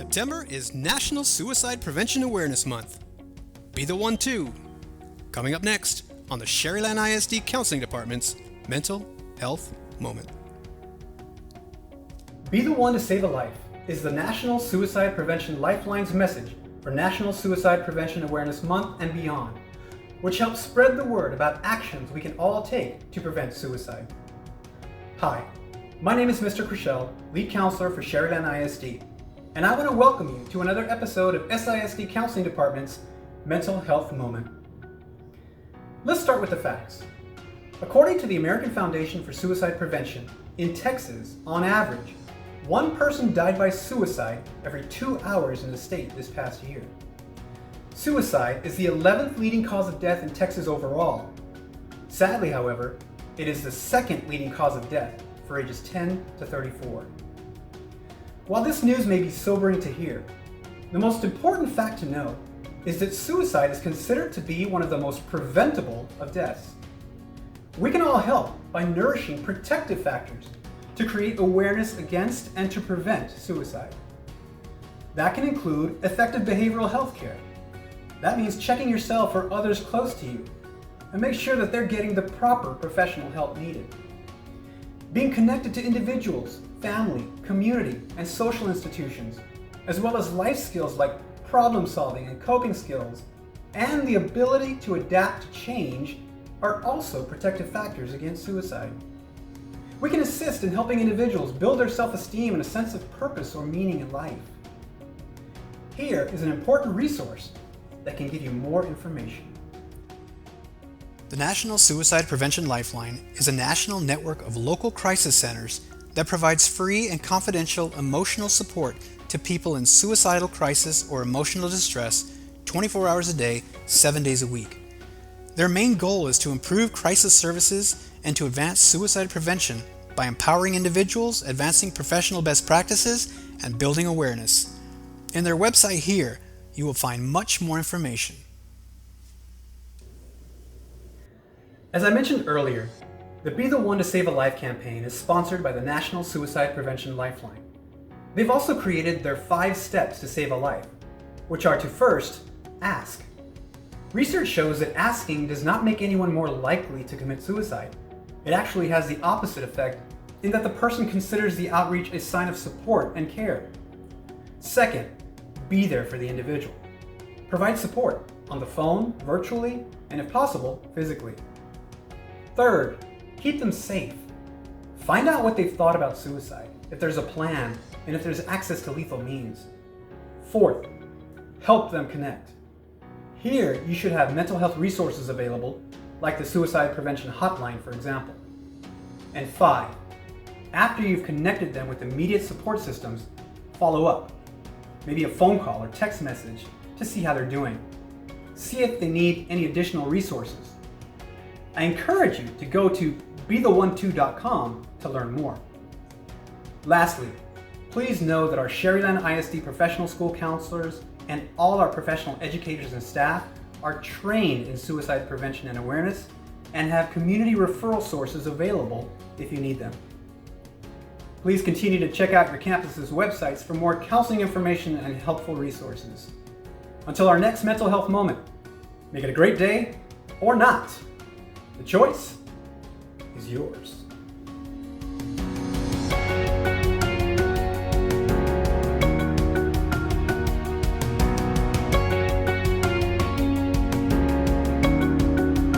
September is National Suicide Prevention Awareness Month. Be the one too. Coming up next on the Sherryland ISD Counseling Department's Mental Health Moment. Be the one to save a life is the National Suicide Prevention Lifeline's message for National Suicide Prevention Awareness Month and beyond, which helps spread the word about actions we can all take to prevent suicide. Hi, my name is Mr. Chriselle, lead counselor for Sherryland ISD, and I want to welcome you to another episode of SISD Counseling Department's Mental Health Moment. Let's start with the facts. According to the American Foundation for Suicide Prevention, in Texas, on average, one person died by suicide every 2 hours in the state this past year. Suicide is the 11th leading cause of death in Texas overall. Sadly, however, it is the second leading cause of death for ages 10 to 34. While this news may be sobering to hear, the most important fact to know is that suicide is considered to be one of the most preventable of deaths. We can all help by nourishing protective factors to create awareness against and to prevent suicide. That can include effective behavioral health care. That means checking yourself or others close to you and make sure that they're getting the proper professional help needed. Being connected to individuals, family, community, and social institutions, as well as life skills like problem solving and coping skills, and the ability to adapt to change are also protective factors against suicide. We can assist in helping individuals build their self-esteem and a sense of purpose or meaning in life. Here is an important resource that can give you more information. The National Suicide Prevention Lifeline is a national network of local crisis centers that provides free and confidential emotional support to people in suicidal crisis or emotional distress 24 hours a day, 7 days a week. Their main goal is to improve crisis services and to advance suicide prevention by empowering individuals, advancing professional best practices, and building awareness. In their website here, you will find much more information. As I mentioned earlier, the Be the One to Save a Life campaign is sponsored by the National Suicide Prevention Lifeline. They've also created their 5 steps to save a life, which are to first, ask. Research shows that asking does not make anyone more likely to commit suicide. It actually has the opposite effect in that the person considers the outreach a sign of support and care. Second, be there for the individual. Provide support on the phone, virtually, and if possible, physically. Third, keep them safe. Find out what they've thought about suicide, if there's a plan, and if there's access to lethal means. Fourth, help them connect. Here, you should have mental health resources available, like the Suicide Prevention Hotline, for example. And 5, after you've connected them with immediate support systems, follow up. Maybe a phone call or text message to see how they're doing. See if they need any additional resources. I encourage you to go to BeTheOne2.com to learn more. Lastly, please know that our Sherryland ISD professional school counselors and all our professional educators and staff are trained in suicide prevention and awareness and have community referral sources available if you need them. Please continue to check out your campus's websites for more counseling information and helpful resources. Until our next mental health moment, make it a great day or not. The choice is yours.